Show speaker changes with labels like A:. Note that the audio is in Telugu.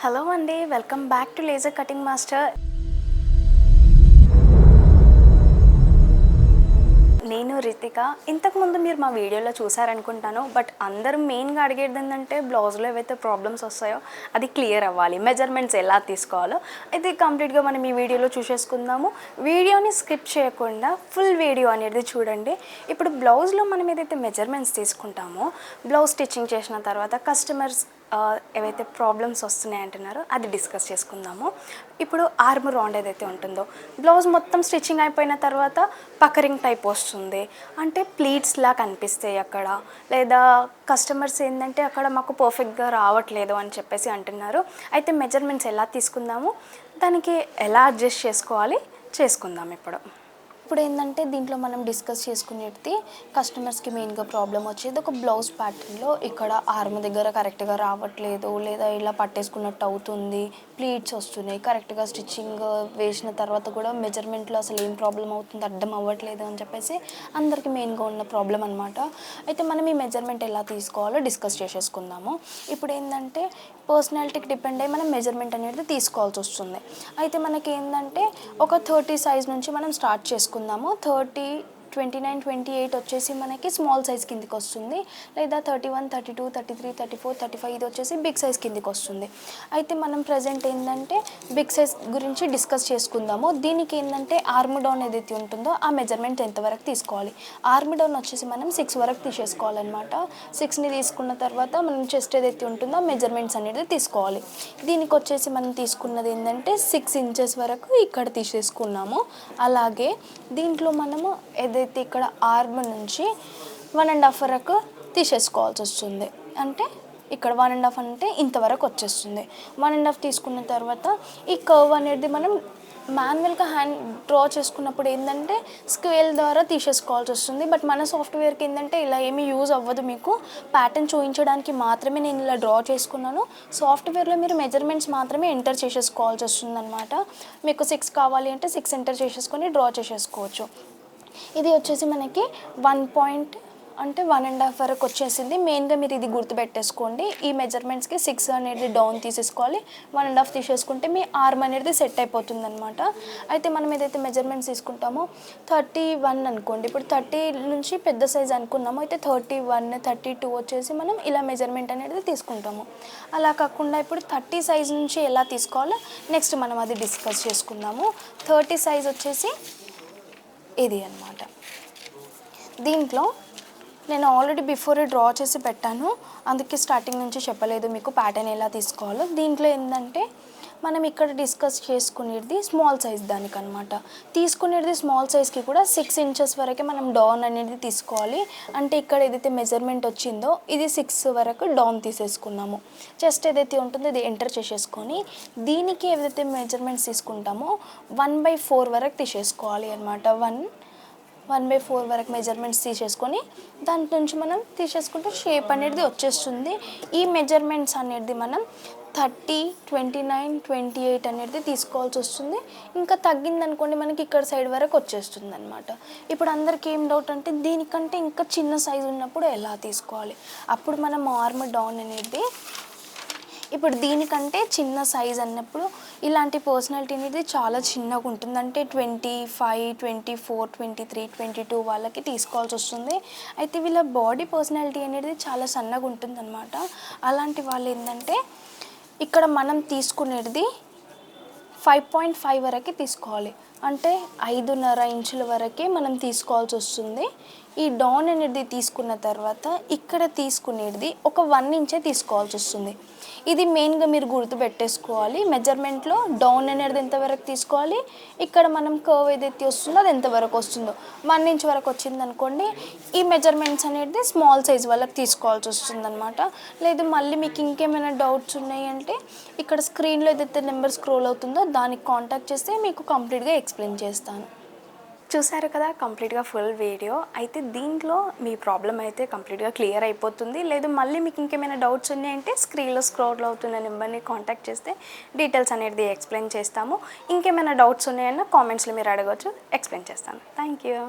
A: హలో అండి, welcome back to laser cutting master. నేను రితిక. ఇంతకుముందు మీరు మా వీడియోలో చూసారనుకుంటాను. బట్ అందరూ మెయిన్గా అడిగేది ఏంటంటే బ్లౌజ్లో ఏవైతే ప్రాబ్లమ్స్ వస్తాయో అది క్లియర్ అవ్వాలి, మెజర్మెంట్స్ ఎలా తీసుకోవాలో అయితే కంప్లీట్గా మనం ఈ వీడియోలో చూసేసుకుందాము. వీడియోని స్కిప్ చేయకుండా ఫుల్ వీడియో అనేది చూడండి. ఇప్పుడు బ్లౌజ్లో మనం ఏదైతే మెజర్మెంట్స్ తీసుకుంటామో బ్లౌజ్ స్టిచ్చింగ్ చేసిన తర్వాత కస్టమర్స్ ఏవైతే ప్రాబ్లమ్స్ వస్తున్నాయి అంటున్నారో అది డిస్కస్ చేసుకుందాము. ఇప్పుడు ఆర్మ్ రౌండ్ ఏదైతే ఉంటుందో బ్లౌజ్ మొత్తం స్టిచ్చింగ్ అయిపోయిన తర్వాత పకరింగ్ టైప్ వస్తుంది, అంటే ప్లీట్స్లా కనిపిస్తాయి అక్కడ, లేదా కస్టమర్స్ ఏంటంటే అక్కడ మాకు పర్ఫెక్ట్గా రావట్లేదు అని చెప్పేసి అంటున్నారు. అయితే మెజర్మెంట్స్ ఎలా తీసుకుందాము, దానికి ఎలా అడ్జస్ట్ చేసుకోవాలి చేసుకుందాం. ఇప్పుడు ఏంటంటే దీంట్లో మనం డిస్కస్ చేసుకునేది కస్టమర్స్కి మెయిన్గా ప్రాబ్లం వచ్చేది ఒక బ్లౌజ్ ప్యాటర్న్లో ఇక్కడ ఆర్మ్ దగ్గర కరెక్ట్గా రావట్లేదు, లేదా ఇలా పట్టేసుకున్నట్టు అవుతుంది, ప్లీట్స్ వస్తున్నాయి, కరెక్ట్గా స్టిచ్చింగ్ వేసిన తర్వాత కూడా మెజర్మెంట్లో అసలు ఏం ప్రాబ్లం అవుతుంది అర్థం అవ్వట్లేదు అని చెప్పేసి అందరికీ మెయిన్గా ఉన్న ప్రాబ్లం అనమాట. అయితే మనం ఈ మెజర్మెంట్ ఎలా తీసుకోవాలో డిస్కస్ చేసేసుకుందాము. ఇప్పుడు ఏంటంటే పర్సనాలిటీకి డిపెండ్ అయ్యి మనం మెజర్మెంట్ అనేది తీసుకోవాల్సి వస్తుంది. అయితే మనకి ఏంటంటే ఒక 30 సైజ్ నుంచి మనం స్టార్ట్ చేసుకుందాము. 30, 29, 28 వచ్చేసి మనకి స్మాల్ సైజ్ కిందికి వస్తుంది, లేదా 31, 32, 33, 34, 35 ఇది వచ్చేసి బిగ్ సైజ్ కిందికి వస్తుంది. అయితే మనం ప్రజెంట్ ఏంటంటే బిగ్ సైజ్ గురించి డిస్కస్ చేసుకుందాము. దీనికి ఏంటంటే ఆర్మ్ డౌన్ ఏదైతే ఉంటుందో ఆ మెజర్మెంట్ ఎంతవరకు తీసుకోవాలి. ఆర్మ్ డౌన్ వచ్చేసి మనం 6 వరకు తీసేసుకోవాలన్నమాట. 6ని తీసుకున్న తర్వాత మనం చెస్ట్ ఏదైతే ఉంటుందో ఆ మెజర్మెంట్స్ అనేది తీసుకోవాలి. దీనికి వచ్చేసి మనం తీసుకున్నది ఏంటంటే 6 ఇంచెస్ వరకు ఇక్కడ తీసేసుకున్నాము. అలాగే దీంట్లో మనము ఏదైతే ఇక్కడ ఆర్మ్ నుంచి 1.5 వరకు తీసేసుకోవాల్సి వస్తుంది. అంటే ఇక్కడ 1.5 అంటే ఇంతవరకు వచ్చేస్తుంది. 1.5 తీసుకున్న తర్వాత ఈ కర్వ్ అనేది మనం మాన్యువల్గా హ్యాండ్ డ్రా చేసుకున్నప్పుడు ఏంటంటే స్కేల్ ద్వారా తీసేసుకోవాల్సి వస్తుంది. బట్ మన సాఫ్ట్వేర్కి ఏంటంటే ఇలా ఏమీ యూజ్ అవ్వదు, మీకు ప్యాటర్న్ చూపించడానికి మాత్రమే నేను ఇలా డ్రా చేసుకున్నాను. సాఫ్ట్వేర్లో మీరు మెజర్మెంట్స్ మాత్రమే ఎంటర్ చేసేసుకోవాల్సి వస్తుంది అనమాట. మీకు 6 కావాలి అంటే 6 ఎంటర్ చేసేసుకొని డ్రా చేసేసుకోవచ్చు. ఇది వచ్చేసి మనకి 1.5 వరకు వచ్చేసింది. మెయిన్గా మీరు ఇది గుర్తుపెట్టేసుకోండి. ఈ మెజర్మెంట్స్కి 6 అనేది డౌన్ తీసేసుకోవాలి, 1.5 తీసేసుకుంటే మీ ఆర్మ్ అనేది సెట్ అయిపోతుంది అనమాట. అయితే మనం ఏదైతే మెజర్మెంట్స్ తీసుకుంటామో 31 అనుకోండి. ఇప్పుడు 30 నుంచి పెద్ద సైజ్ అనుకున్నాము. అయితే 31, 32 వచ్చేసి మనం ఇలా మెజర్మెంట్ అనేది తీసుకుంటాము. అలా కాకుండా ఇప్పుడు 30 సైజ్ నుంచి ఎలా తీసుకోవాలో నెక్స్ట్ మనం అది డిస్కస్ చేసుకుందాము. 30 సైజ్ వచ్చేసి ఇది అన్నమాట. దీంట్లో నేను ఆల్రెడీ బిఫోరే డ్రా చేసి పెట్టాను, అందుకే స్టార్టింగ్ నుంచి చెప్పలేదు మీకు ప్యాటర్న్ ఎలా తీసుకోవాలో. దీంట్లో ఏంటంటే మనం ఇక్కడ డిస్కస్ చేసుకునేది స్మాల్ సైజ్ దానికనమాట. తీసుకునేది స్మాల్ సైజ్కి కూడా 6 ఇంచెస్ వరకే మనం డౌన్ అనేది తీసుకోవాలి. అంటే ఇక్కడ ఏదైతే మెజర్మెంట్ వచ్చిందో ఇది 6 వరకు డౌన్ తీసేసుకున్నాము. చెస్ట్ ఏదైతే ఉంటుందో ఇది ఎంటర్ చేసేసుకొని దీనికి ఏదైతే మెజర్మెంట్స్ తీసుకుంటామో 1/4 వరకు తీసేసుకోవాలి అనమాట. 1/4 వరకు మెజర్మెంట్స్ తీసేసుకొని దాని నుంచి మనం తీసేసుకుంటే షేప్ అనేది వచ్చేస్తుంది. ఈ మెజర్మెంట్స్ అనేది మనం 30, 29, 28 అనేది తీసుకోవాల్సి వస్తుంది. ఇంకా తగ్గిందనుకోండి మనకి ఇక్కడ సైడ్ వరకు వచ్చేస్తుంది అనమాట. ఇప్పుడు అందరికీ ఏం డౌట్ అంటే దీనికంటే ఇంకా చిన్న సైజు ఉన్నప్పుడు ఎలా తీసుకోవాలి. అప్పుడు మనం ఆర్మ్ డౌన్ అనేది ఇప్పుడు దీనికంటే చిన్న సైజ్ అన్నప్పుడు ఇలాంటి పర్సనాలిటీ అనేది చాలా చిన్నగా ఉంటుంది. అంటే 25, 24, 23, 22 వాళ్ళకి తీసుకోవాల్సి వస్తుంది. అయితే వీళ్ళ బాడీ పర్సనాలిటీ అనేది చాలా సన్నగా ఉంటుంది అనమాట. అలాంటి వాళ్ళు ఏంటంటే ఇక్కడ మనం తీసుకునేది 5.5 వరకు తీసుకోవాలి. అంటే 5.5 ఇంచుల వరకే మనం తీసుకోవాల్సి వస్తుంది. ఈ డౌన్ అనేది తీసుకున్న తర్వాత ఇక్కడ తీసుకునేది ఒక 1 ఇంచే తీసుకోవాల్సి వస్తుంది. ఇది మెయిన్గా మీరు గుర్తుపెట్టేసుకోవాలి. మెజర్మెంట్లో డౌన్ అనేది ఎంతవరకు తీసుకోవాలి, ఇక్కడ మనం కర్వ్ ఏదైతే వస్తుందో అది ఎంతవరకు వస్తుందో 1 ఇంచ్ వరకు వచ్చింది అనుకోండి. ఈ మెజర్మెంట్స్ అనేది స్మాల్ సైజ్ వాళ్ళకి తీసుకోవాల్సి వస్తుంది అనమాట. లేదు మళ్ళీ మీకు ఇంకేమైనా డౌట్స్ ఉన్నాయి అంటే ఇక్కడ స్క్రీన్లో ఏదైతే నెంబర్ స్క్రోల్ అవుతుందో దానికి కాంటాక్ట్ చేస్తే మీకు కంప్లీట్గా ఎక్స్ప్లెయిన్ చేస్తాను. చూసారు కదా కంప్లీట్గా ఫుల్ వీడియో. అయితే దీంట్లో మీ ప్రాబ్లం అయితే కంప్లీట్గా క్లియర్ అయిపోతుంది. లేదు మళ్ళీ మీకు ఇంకేమైనా డౌట్స్ ఉన్నాయంటే స్క్రీన్లో స్క్రోల్ అవుతున్న నెంబర్ని కాంటాక్ట్ చేస్తే డీటెయిల్స్ అనేది ఎక్స్ప్లెయిన్ చేస్తాము. ఇంకేమైనా డౌట్స్ ఉన్నాయన్నా కామెంట్స్లో మీరు అడగవచ్చు, ఎక్స్ప్లెయిన్ చేస్తాను. Thank you.